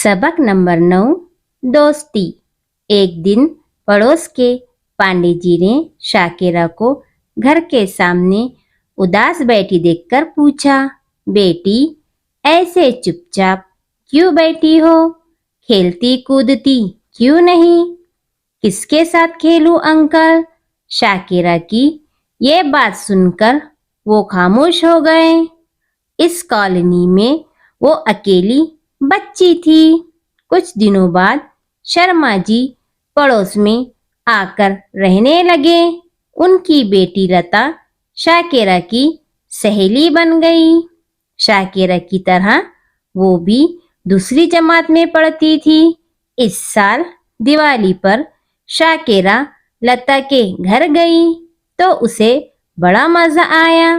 सबक नंबर 9 दोस्ती। एक दिन पड़ोस के पांडे जी ने शाकिरा को घर के सामने उदास बैठी देखकर पूछा, बेटी ऐसे चुपचाप क्यों बैठी हो? खेलती कूदती क्यों नहीं? किसके साथ खेलूं अंकल? शाकिरा की ये बात सुनकर वो खामोश हो गए। इस कॉलोनी में वो अकेली बच्ची थी। कुछ दिनों बाद शर्मा जी पड़ोस में आकर रहने लगे। उनकी बेटी लता शाकिरा की सहेली बन गई। शाकिरा की तरह वो भी दूसरी जमात में पढ़ती थी। इस साल दिवाली पर शाकिरा लता के घर गई तो उसे बड़ा मजा आया।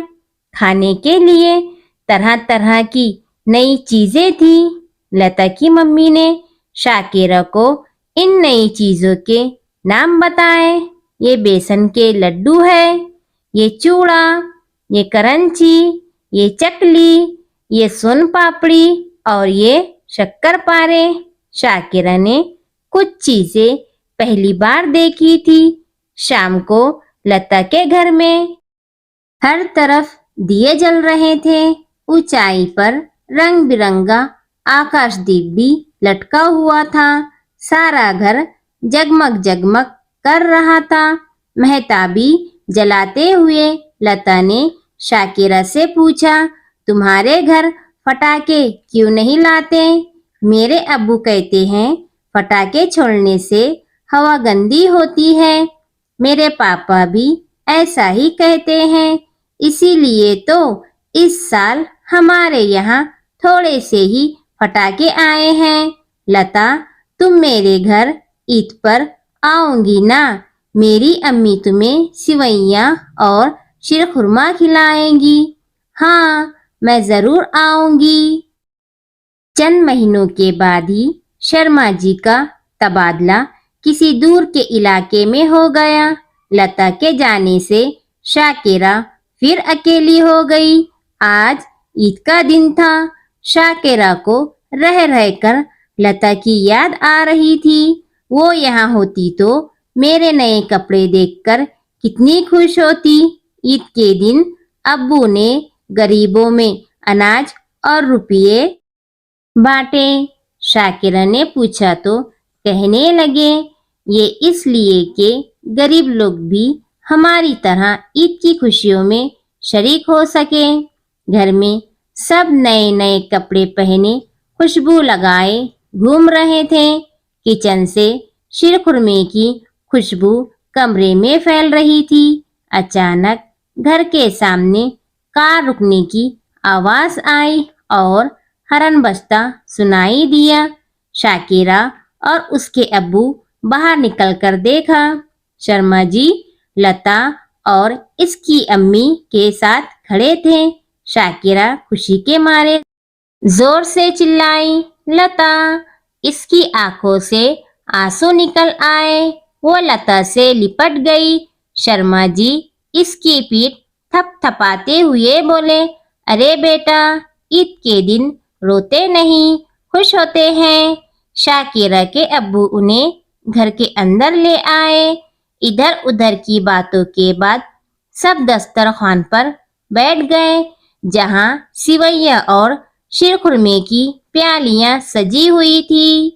खाने के लिए तरह तरह की नई चीजें थी। लता की मम्मी ने शाकिरा को इन नई चीजों के नाम बताए। ये बेसन के लड्डू है, ये चूड़ा, ये करंची, ये चकली, ये सोन पापड़ी और ये शक्कर पारे। शाकिरा ने कुछ चीजें पहली बार देखी थी। शाम को लता के घर में हर तरफ दिए जल रहे थे। ऊंचाई पर रंग बिरंगा आकाशदीप भी लटका हुआ था। सारा घर जगमग जगमग कर रहा था। मेहताबी जलाते हुए लता ने शाकिरा से पूछा, तुम्हारे घर पटाखे क्यों नहीं लाते? मेरे अब्बू कहते हैं पटाखे छोड़ने से हवा गंदी होती है। मेरे पापा भी ऐसा ही कहते हैं। इसीलिए तो इस साल हमारे यहाँ थोड़े से ही पटाखे आए हैं। लता, तुम मेरे घर ईद पर आओगी ना? मेरी अम्मी तुम्हें सिवैयाँ और शीरखुरमा खिलाएंगी। हाँ, मैं जरूर आऊंगी। चंद महीनों के बाद ही शर्मा जी का तबादला किसी दूर के इलाके में हो गया। लता के जाने से शाकिरा फिर अकेली हो गई। आज ईद का दिन था। शाकिरा को रह रहकर लता की याद आ रही थी। वो यहाँ होती तो मेरे नए कपड़े देखकर कितनी खुश होती। ईद के दिन अब्बू ने गरीबों में अनाज और रुपये बांटे। शाकिरा ने पूछा तो कहने लगे, ये इसलिए कि गरीब लोग भी हमारी तरह ईद की खुशियों में शरीक हो सके। घर में सब नए नए कपड़े पहने खुशबू लगाए घूम रहे थे। किचन से शीरखुरमे की खुशबू कमरे में फैल रही थी। अचानक घर के सामने कार रुकने की आवाज आई और हरन बजता सुनाई दिया। शाकिरा और उसके अब्बू बाहर निकलकर देखा। शर्मा जी लता और इसकी अम्मी के साथ खड़े थे। शाकिरा खुशी के मारे जोर से चिल्लाई, लता! इसकी आंखों से आंसू निकल आए। वो लता से लिपट गई। शर्मा जी इसकी पीठ थपथपाते हुए बोले, अरे बेटा, ईद के दिन रोते नहीं, खुश होते हैं। शाकिरा के अब्बू उन्हें घर के अंदर ले आए। इधर उधर की बातों के बाद सब दस्तरखान पर बैठ गए, जहां सिवैया और शीरखुरमे की प्यालियां सजी हुई थी।